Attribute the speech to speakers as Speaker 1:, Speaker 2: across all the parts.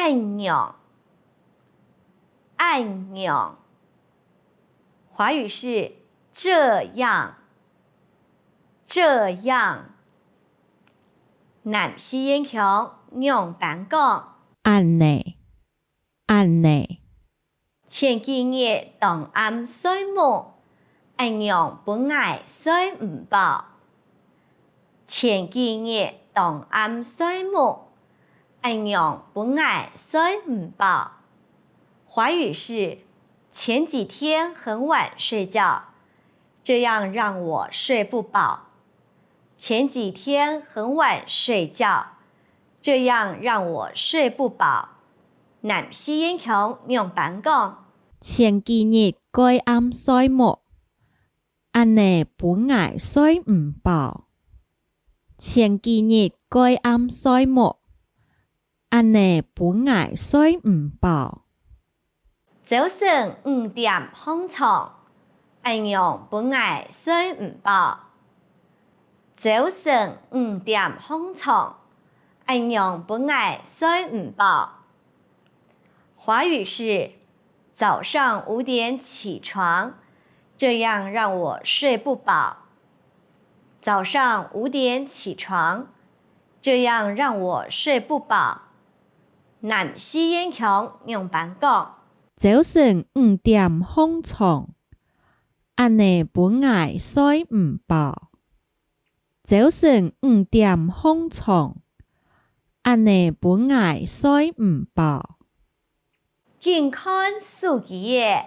Speaker 1: 按钮，按钮。华语是这样，这样。南西烟强用板讲，
Speaker 2: 安内，安内。
Speaker 1: 前几日同暗水母，按用本爱水唔饱。前几日同暗水母，按用本爱水唔饱。华语是前几天很晚睡觉，这样让我睡不饱。前几天很晚睡觉，这样让我睡不饱。南西烟强用板讲，
Speaker 2: 前几日該暗水木，安尼本愛睡唔飽。前幾日該暗水木，安尼本愛睡唔飽。
Speaker 1: 早晨5點起床，按用本愛睡唔飽。早晨5點起床，按用本愛睡唔飽。華語是早上5點起床，這樣讓我睡不飽。早上5點起床，這樣讓我睡不飽。南西煙強用板講，
Speaker 2: 早晨5點起床，安尼本愛睡唔飽。早晨5點起床，安尼本愛睡唔飽。
Speaker 1: 健康數據嘅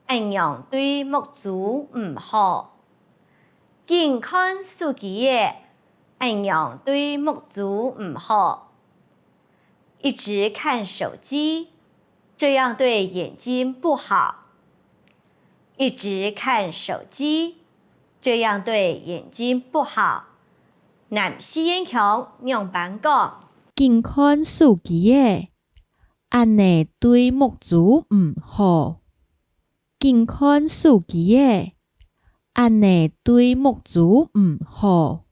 Speaker 1: 按用對目珠唔好。健康數據嘅按用對目珠唔好。一直看手機，這樣對眼睛不好。一直看手機，這樣對眼睛不好。南西煙強用板講，
Speaker 2: 健康數據嘅安尼對目珠唔好。健康數據嘅安尼對目珠唔好。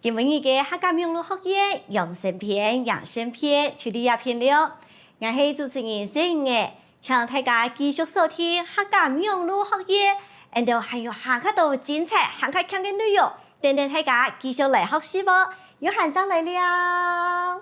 Speaker 1: 今日嘅客家用路學業養生篇、養生篇就到這篇了。我係主持人謝愛，請大家繼續收聽客家用路學業，然後還有下較多精彩、下較強嘅內容，等大家繼續來學習啵。有閒再來了。